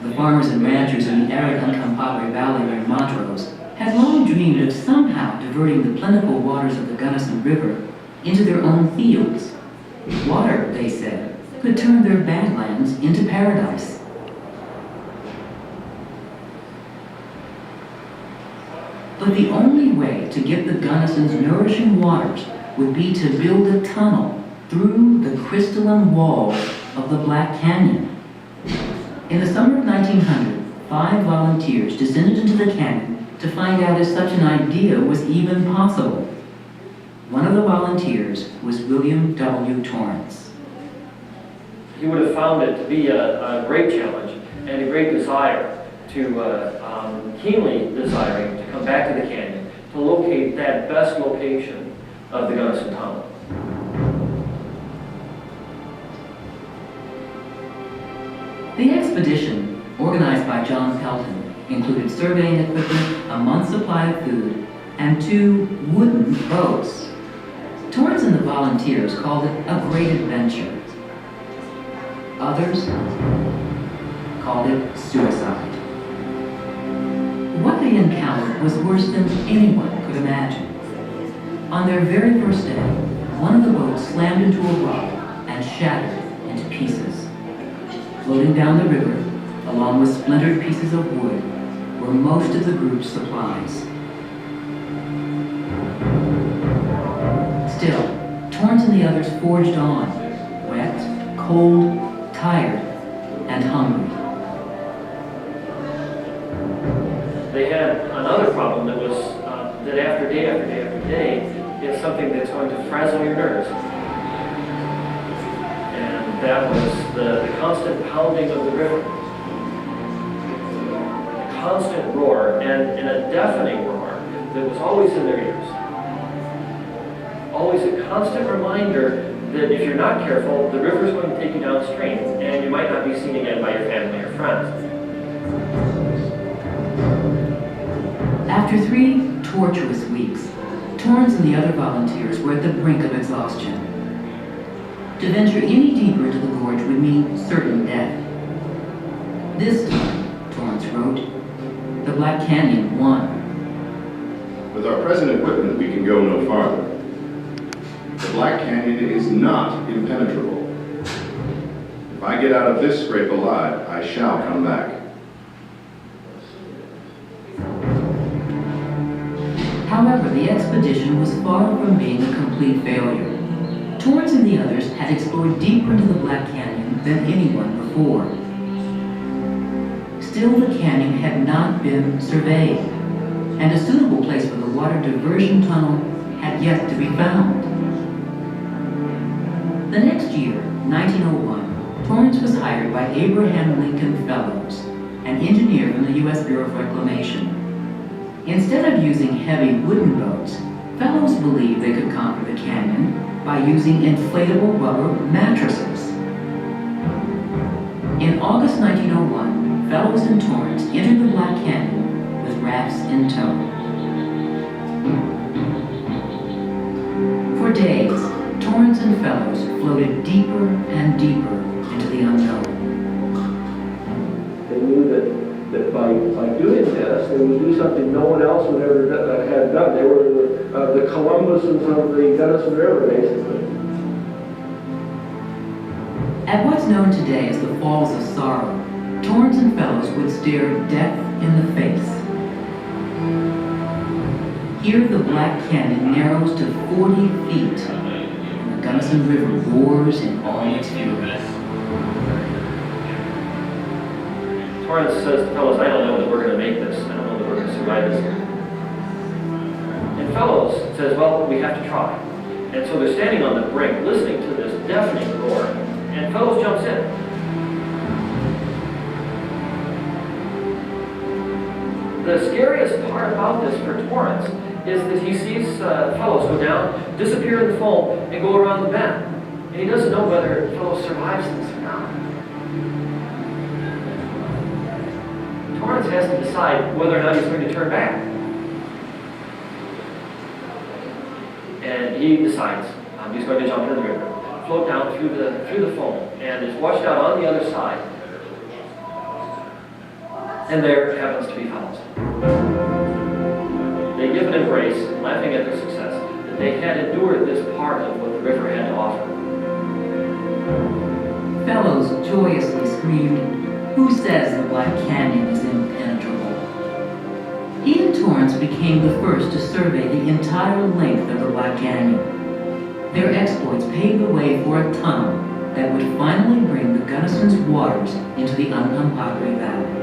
The farmers and ranchers in the arid Uncompahgre Valley near Montrose had long dreamed of somehow diverting the plentiful waters of the Gunnison River into their own fields. Water, they said, could turn their badlands into paradise. But the only way to get the Gunnison's nourishing waters would be to build a tunnel through the crystalline walls of the Black Canyon. In the summer of 1900, 5 volunteers descended into the canyon to find out if such an idea was even possible. One of the volunteers was William W. Torrance. He would have found it to be a great challenge and a great desire keenly desiring to come back to the canyon to locate that best location of the Gunnison Tunnel. The expedition, organized by John Pelton, included surveying equipment, a month's supply of food, and 2 wooden boats. Torrance and the volunteers called it a great adventure. Others called it suicide. What they encountered was worse than anyone could imagine. On their very first day, one of the boats slammed into a rock and shattered into pieces. Floating down the river, along with splintered pieces of wood, were most of the group's supplies. Still, Torrance and the others forged on, wet, cold, tired, and hungry. They had another problem that was that after day after day after day is something that's going to frazzle your nerves. And that was the constant pounding of the river. A constant roar, and a deafening roar that was always in their ears. Always a constant reminder that if you're not careful, the river is going to take you downstream, and you might not be seen again by your family or friends. After 3 torturous weeks, Torrance and the other volunteers were at the brink of exhaustion. To venture any deeper into the gorge would mean certain death. This time, Torrance wrote, the Black Canyon won. With our present equipment, we can go no farther. The Black Canyon is not impenetrable. If I get out of this scrape alive, I shall come back. However, the expedition was far from being a complete failure. Torrance and the others had explored deeper into the Black Canyon than anyone before. Still, the canyon had not been surveyed, and a suitable place for the water diversion tunnel had yet to be found. The next year, 1901, Torrance was hired by Abraham Lincoln Fellows, an engineer from the U.S. Bureau of Reclamation. Instead of using heavy wooden boats, Fellows believed they could conquer the canyon by using inflatable rubber mattresses. In August 1901, Fellows and Torrance entered the Black Canyon with rafts in tow. For days, Torrance and Fellows floated deeper and deeper into the unknown. They knew that by doing this, they would do something no one else would ever had done. They were the Columbuses of the Gunnison River, basically. At what's known today as the Falls of Sorrow, Torrance and Fellows would stare death in the face. Here the Black Canyon narrows to 40 feet, and the Gunnison River roars in all its fury. Torrance says to Fellows, I don't know that we're going to make this. I don't know that we're going to survive this. And Fellows says, well, we have to try. And so they're standing on the brink, listening to this deafening roar, and Fellows jumps in. The scariest part about this for Torrance is that he sees Fellows go down, disappear in the foam, and go around the bend. And he doesn't know whether Fellows survives this or not. Torrance has to decide whether or not he's going to turn back. And he decides he's going to jump in the river, float down through the foam, and is washed out on the other side. And there happens to be Fellows. They give an embrace, laughing at their success, that they had endured this part of what the river had to offer. Fellows joyously screamed, "Who says the Black Canyon is impenetrable?" He and Torrance became the first to survey the entire length of the Black Canyon. Their exploits paved the way for a tunnel that would finally bring the Gunnison's waters into the Uncompahgre Valley.